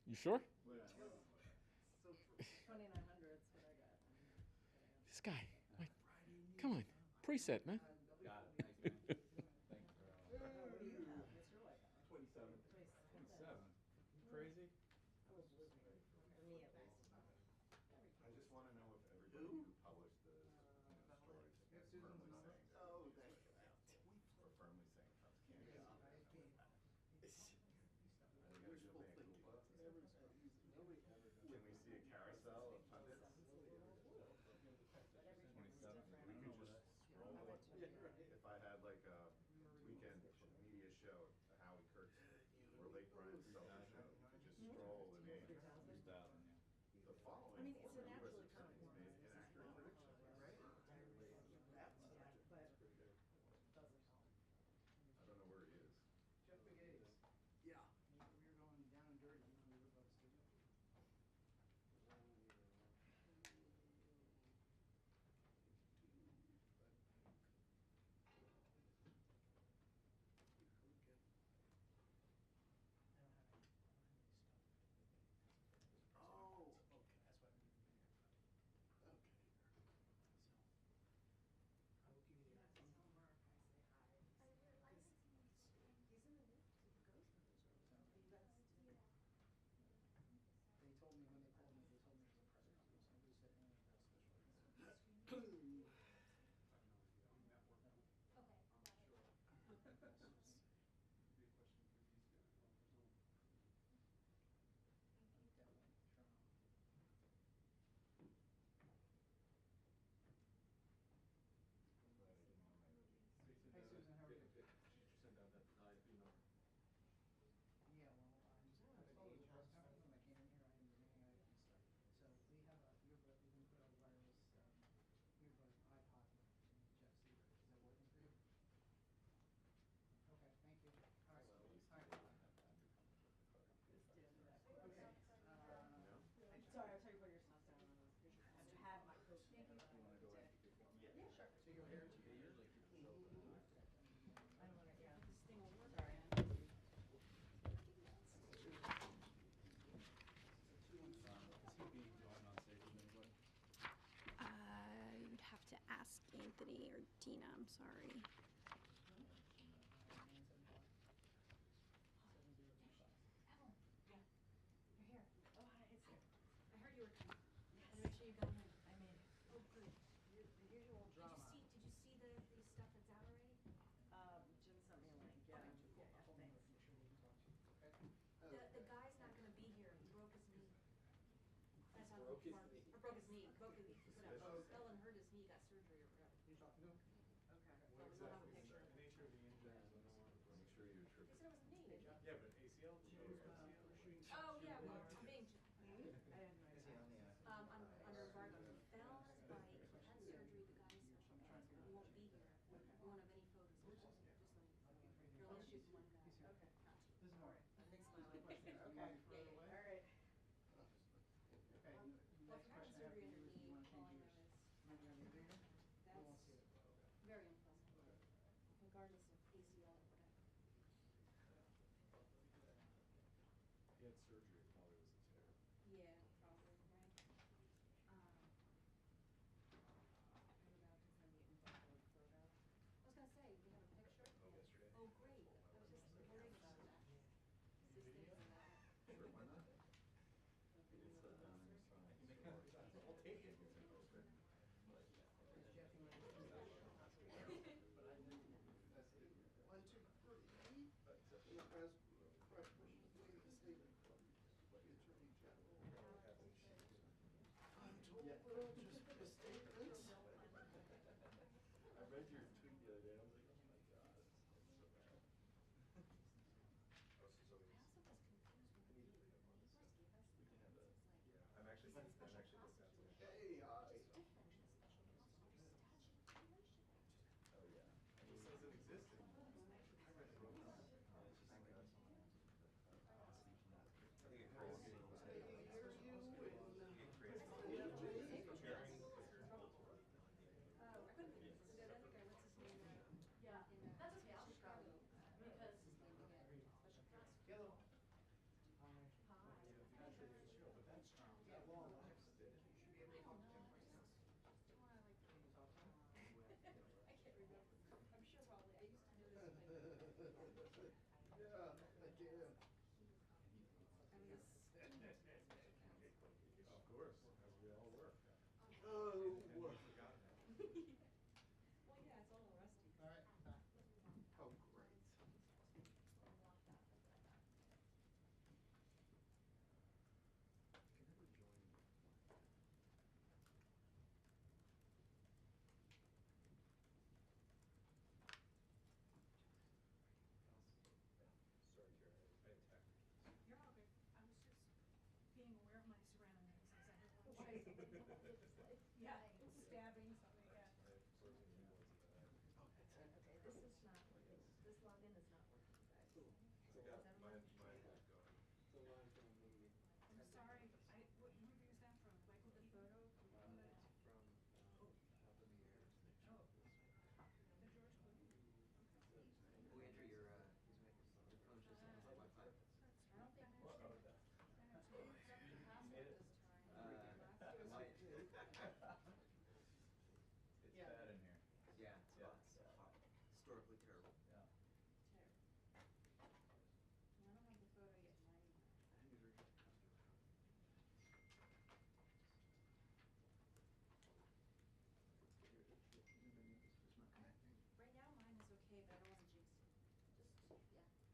You sure? So 2,900 is what I got. This guy. Like, come on. Preset, man. Got it. Thanks, man. Thanks for What do you have? What's your weight? 27. 27. Crazy? For me at least. I just want to know if everybody who published the stories is firmly saying that. Oh, thank you. Or firmly saying Trump's candidacy. I think I should make a Can we see a carousel of pundits? 27. We could just scroll. If I had like a weekend media show, a Howie Kurtz or Lake Brian Sullivan show, we could just stroll the names. 3,000, yeah. The following. I mean, it's an U.S. actually attorneys made inaccurate predictions. right? But doesn't help. I don't know where he is. Jeff McGates. Yeah. We were going down and dirty, we were about to studio. Oh, okay. That's what I mean. Okay. So, I will give you the. They told me when they called me, they told me it was a press conference. Somebody said, "Hey, that's special." Hey, Susan, how are you? Did you send out that email? Yeah, well, I'm just at the press conference when I came in here, I didn't do anything, I didn't start. So we have a earbud, we can put a wireless earbud iPod in Jeff Seaver. Is that working for you? Okay, thank you. All right. All right. Okay. Sorry, I'll tell you what your stuff down. I had my coat. Thank you. Yeah, sure. So you're here to They usually keep it open. I don't want to, yeah, this thing will work. Sorry. Is he being joined on stage with anybody? You'd have to ask Anthony or Dina, I'm sorry. Yeah, you're here. Oh, hi, it's here. I heard you were coming. Yes. And make sure you got in. I made it. Oh, good. The usual drama. Did you see the stuff that's out already? Jen sent me a link, yeah. Thanks. The guy's not gonna be here. He broke his knee. That's how Broke his Mark- knee. Or broke his knee. Whatever. Fell and hurt his knee, got surgery or whatever. You're talking to him? Okay. Well, we don't have a picture. The nature of the injury is Make sure you They attribute. said it was a knee. Yeah, but ACL. Oh, yeah, well, I'm being, I had no idea. under guard, fell on his bike, had surgery, the guy's special guys, but he won't be here. We won't have any photos of him, just like, you're only shooting one guy. Okay. This is Mark. Big smile. Question. Okay. Further away? All right. Okay. Well, if Next you're having question I have for surgery you in is, the do you knee, want to all I change know yours? is Maybe on your bigger? We won't that's see it. very unpleasant, regardless of ACL or whatever. He had surgery, it probably was a tear. Yeah, probably, right? What about to send me a photo? I was gonna say, we have a picture? Yesterday. Oh, great, I was just worried about that. Just thinking about it. Sure, why not? It's down in the side. I'll take it. Jeff, you want to do that? One, two, three. In the press, made a statement from the Attorney General. I'm told we'll just be a statement. I read your tweet the other day, I was like, oh my god, that's so bad. I also was confused when he first gave us the We can have that. it's like, Yeah, I'm actually he said special looking at prosecutor. Hey, Don't mention special prosecutor statute violation. Oh, yeah. And he says it exists in. I read it wrong. It's just like, I think it creates. Hey, here you win. It creates. Yeah, stabbing something, yeah. Okay, this is not working. This login is not working, guys. I got mine is going. It's a line from a movie. I'm sorry, what movie was that from? Michael The Keaton? photo. It's from Up in the Air. Oh. The George Clooney? Oh, Andrew, your phone just has the Wi-Fi. I don't think What? Oh, Michelle that. set the password this time. Last year was Might. It's bad in here. Yeah, it's Yeah. historically terrible. Yeah. terrible. I don't have the photo yet in my email. I think we're just customer. Right now, mine is okay, but I don't want to jinx it. Just, yeah, thank you.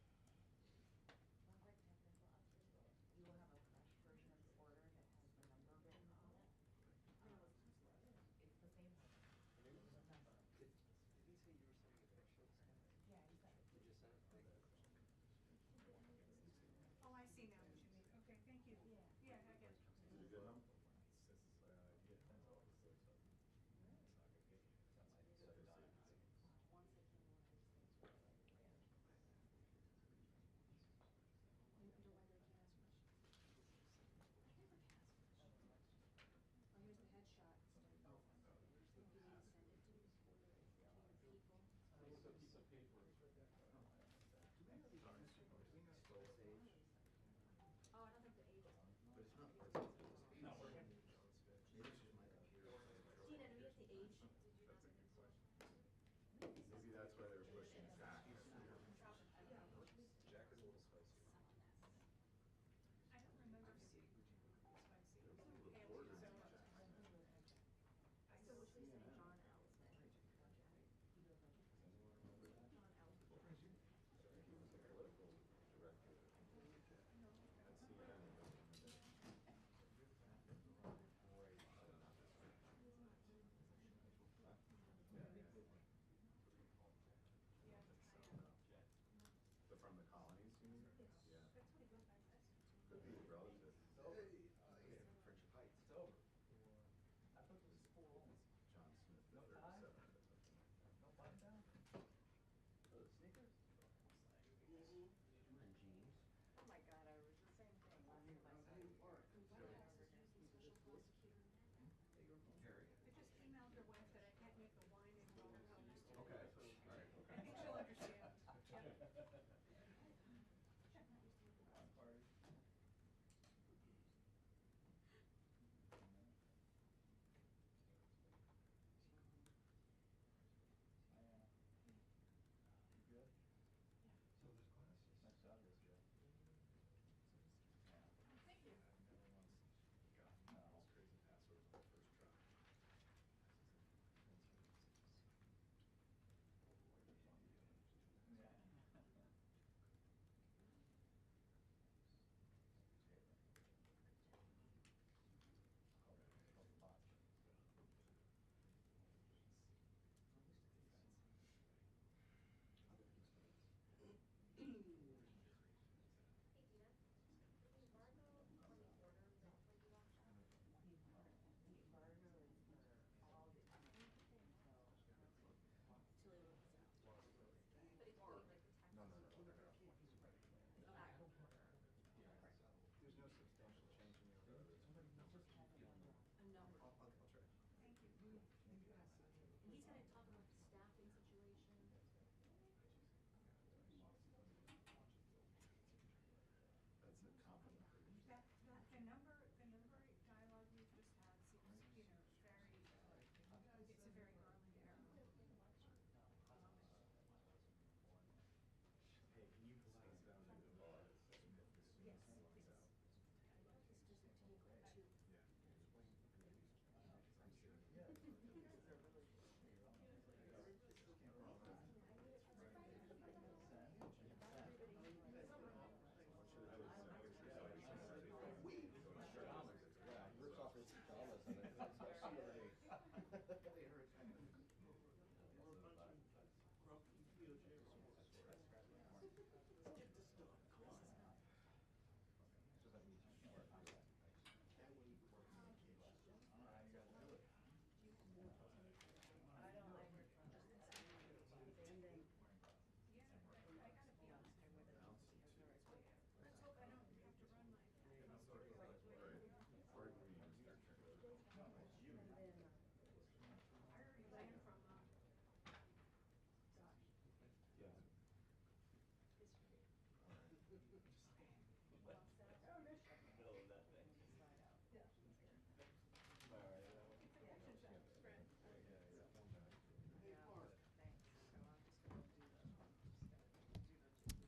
Yeah. One quick technical update. You will have a fresh version of the order that has the number written on it. It's the same one. There's a number. Did he say you were sending a picture of this guy? Yeah, you said it. You just sent it? Thank you. Oh, I see now what you mean. Okay, thank you. Yeah. Yeah, I get it. Is it a good number? Yeah, that's all this looks like. It's not gonna get you. That might be so done. Once it came on, I just think it's really like random. Wonder why they can't ask questions. I never ask questions. Oh, here's the headshot. Oh, If you need to send it to your people. It's a piece of paper. Oh, I don't think the age is. But it's not working. Not working? Maybe it's just my computer. Tina, do we get the age? Did you That's a not? good question. Maybe that's why they were pushing it back. Jack is a little spicy. I don't remember seeing spicy. There was a Haley, reporter so in much. Jack. So what should we say, John Allison? John Allison. He was a political director at CNN. But from the colonies, you mean? Yeah. That's what he went by last. Could be relative. Friendship Heights. It's over. I thought it was 4-0. John Smith, the No 37th tie? or something. No button down? Oh, the sneakers? And jeans. Oh my God, I was the same thing last time I saw you. Or. White House is using special prosecutor. Harry. I just emailed your wife that I can't make the wine anymore. Okay, all right, I think she'll understand. Yeah. Party.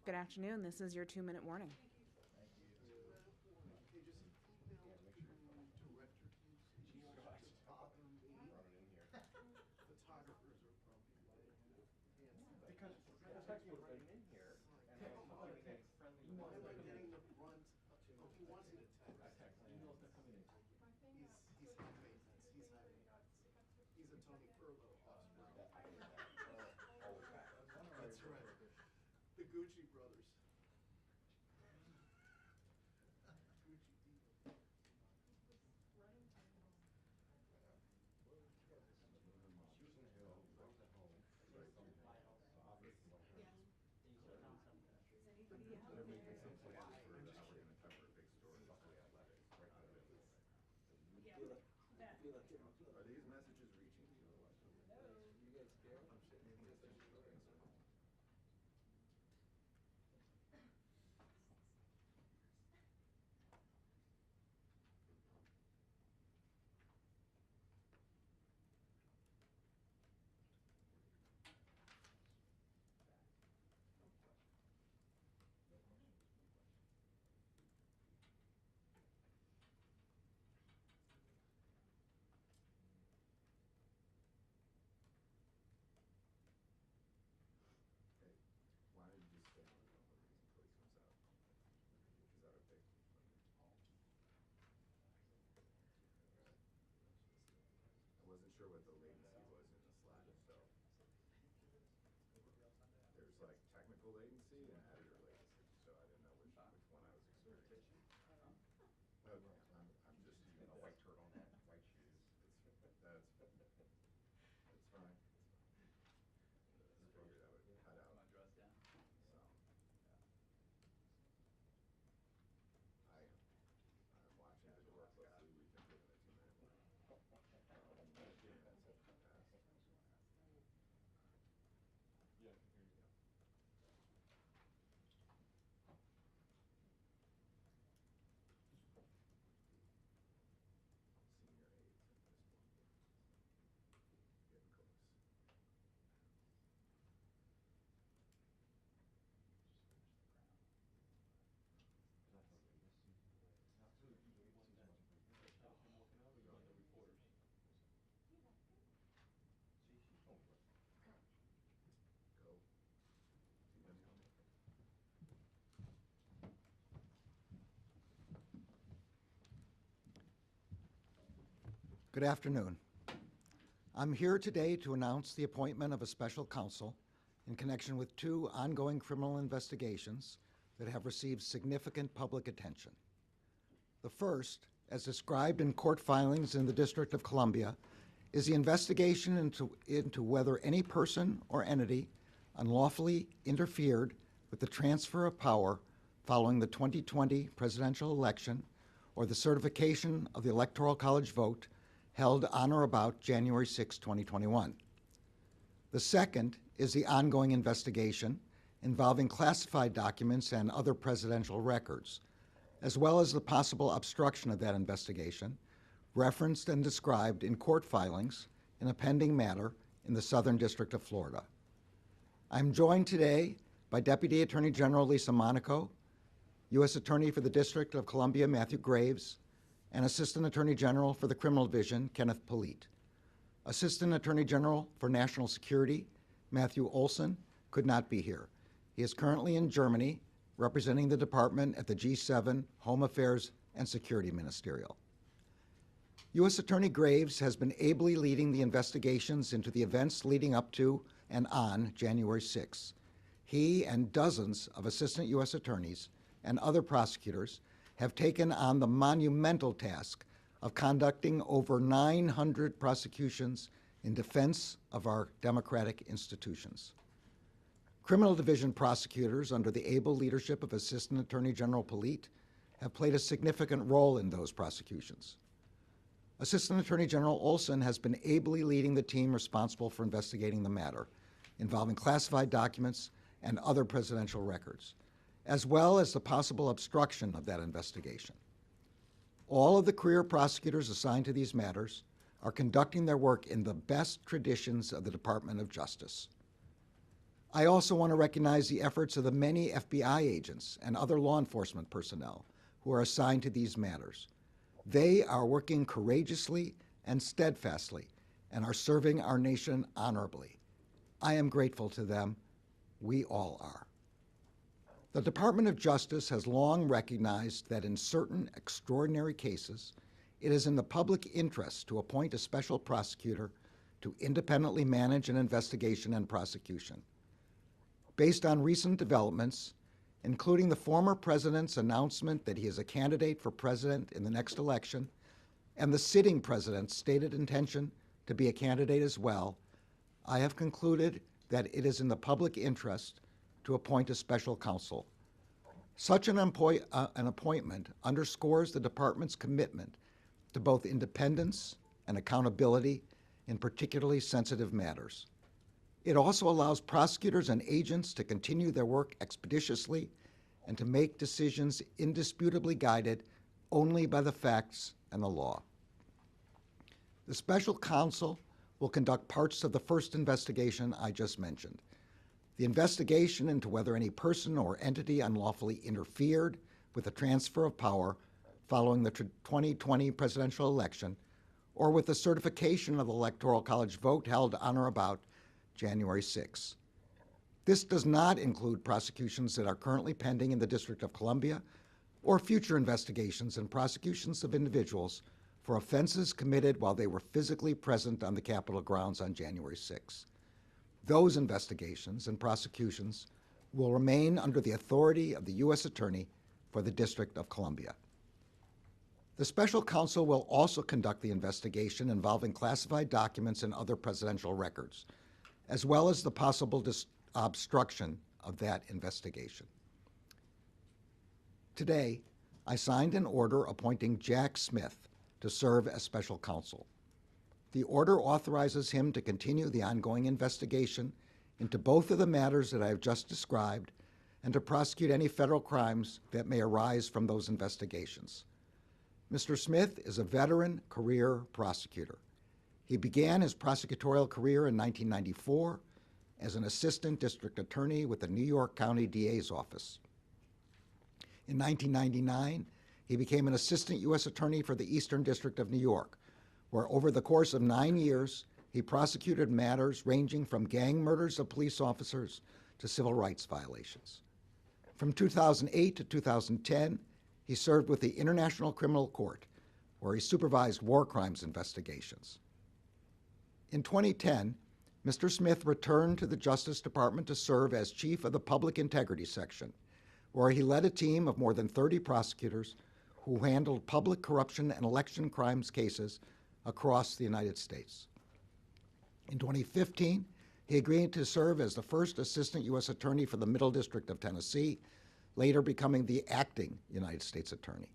Good afternoon. This is your 2-minute warning. The Gucci brothers. Gucci people. They're making some plans for how we're gonna cover a big story. Are these messages reaching you? You guys scared? Hey, why don't you just stay on the phone with these until he comes out? Is that okay? I wasn't sure what the latency was in the Slack, so. There's like technical latency and editor latency, so I didn't know which one I was experiencing. Okay, I'm just using A white turtleneck, white shoes. that's fine. Just figured I would cut out Come on, dress down. some. I'm watching the door closely. We've been given a 2-minute warning. Yeah, I can hear you. Senior aides at this point. Getting close. Go. See them coming. Good afternoon. I'm here today to announce the appointment of a special counsel in connection with 2 ongoing criminal investigations that have received significant public attention. The first, as described in court filings in the District of Columbia, is the investigation into whether any person or entity unlawfully interfered with the transfer of power following the 2020 presidential election or the certification of the Electoral College vote held on or about January 6, 2021. The second is the ongoing investigation involving classified documents and other presidential records, as well as the possible obstruction of that investigation, referenced and described in court filings in a pending matter in the Southern District of Florida. I'm joined today by Deputy Attorney General Lisa Monaco, U.S. Attorney for the District of Columbia Matthew Graves, and Assistant Attorney General for the Criminal Division Kenneth Polite. Assistant Attorney General for National Security Matthew Olson could not be here. He is currently in Germany representing the department at the G7 Home Affairs and Security Ministerial. U.S. Attorney Graves has been ably leading the investigations into the events leading up to and on January 6. He and dozens of assistant U.S. attorneys and other prosecutors have taken on the monumental task of conducting over 900 prosecutions in defense of our democratic institutions. Criminal Division prosecutors under the able leadership of Assistant Attorney General Polite have played a significant role in those prosecutions. Assistant Attorney General Olson has been ably leading the team responsible for investigating the matter involving classified documents and other presidential records, as well as the possible obstruction of that investigation. All of the career prosecutors assigned to these matters are conducting their work in the best traditions of the Department of Justice. I also want to recognize the efforts of the many FBI agents and other law enforcement personnel who are assigned to these matters. They are working courageously and steadfastly and are serving our nation honorably. I am grateful to them. We all are. The Department of Justice has long recognized that in certain extraordinary cases, it is in the public interest to appoint a special prosecutor to independently manage an investigation and prosecution. Based on recent developments, including the former president's announcement that he is a candidate for president in the next election, and the sitting president's stated intention to be a candidate as well, I have concluded that it is in the public interest to appoint a special counsel. Such an appointment underscores the department's commitment to both independence and accountability in particularly sensitive matters. It also allows prosecutors and agents to continue their work expeditiously and to make decisions indisputably guided only by the facts and the law. The special counsel will conduct parts of the first investigation I just mentioned. The investigation into whether any person or entity unlawfully interfered with the transfer of power following the 2020 presidential election, or with the certification of the Electoral College vote held on or about January 6. This does not include prosecutions that are currently pending in the District of Columbia or future investigations and prosecutions of individuals for offenses committed while they were physically present on the Capitol grounds on January 6. Those investigations and prosecutions will remain under the authority of the U.S. Attorney for the District of Columbia. The special counsel will also conduct the investigation involving classified documents and other presidential records, as well as the possible obstruction of that investigation. Today, I signed an order appointing Jack Smith to serve as special counsel. The order authorizes him to continue the ongoing investigation into both of the matters that I have just described and to prosecute any federal crimes that may arise from those investigations. Mr. Smith is a veteran career prosecutor. He began his prosecutorial career in 1994 as an assistant district attorney with the New York County DA's office. In 1999, he became an assistant U.S. attorney for the Eastern District of New York, where over the course of 9 years, he prosecuted matters ranging from gang murders of police officers to civil rights violations. From 2008 to 2010, he served with the International Criminal Court, where he supervised war crimes investigations. In 2010, Mr. Smith returned to the Justice Department to serve as chief of the Public Integrity Section, where he led a team of more than 30 prosecutors who handled public corruption and election crimes cases across the United States. In 2015, he agreed to serve as the first assistant U.S. attorney for the Middle District of Tennessee, later becoming the acting United States attorney.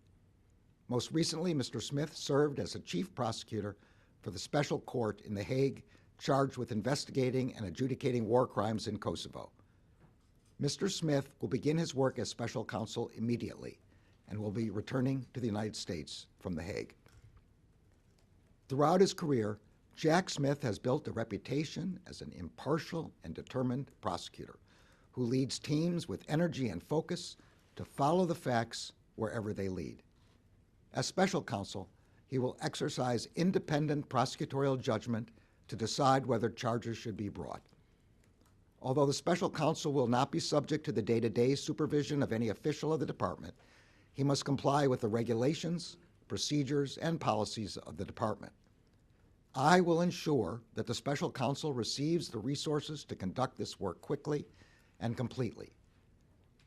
Most recently, Mr. Smith served as a chief prosecutor for the special court in The Hague, charged with investigating and adjudicating war crimes in Kosovo. Mr. Smith will begin his work as special counsel immediately and will be returning to the United States from The Hague. Throughout his career, Jack Smith has built a reputation as an impartial and determined prosecutor who leads teams with energy and focus to follow the facts wherever they lead. As special counsel, he will exercise independent prosecutorial judgment to decide whether charges should be brought. Although the special counsel will not be subject to the day-to-day supervision of any official of the department, he must comply with the regulations, procedures, and policies of the department. I will ensure that the special counsel receives the resources to conduct this work quickly and completely.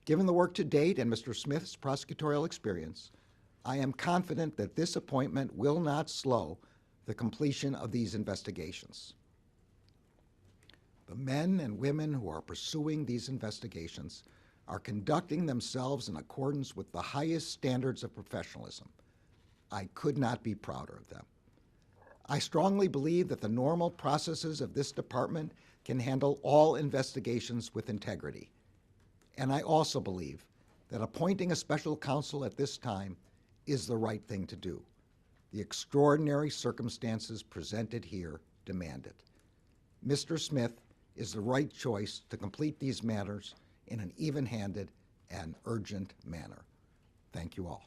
Given the work to date and Mr. Smith's prosecutorial experience, I am confident that this appointment will not slow the completion of these investigations. The men and women who are pursuing these investigations are conducting themselves in accordance with the highest standards of professionalism. I could not be prouder of them. I strongly believe that the normal processes of this department can handle all investigations with integrity. And I also believe that appointing a special counsel at this time is the right thing to do. The extraordinary circumstances presented here demand it. Mr. Smith is the right choice to complete these matters in an even-handed and urgent manner. Thank you all.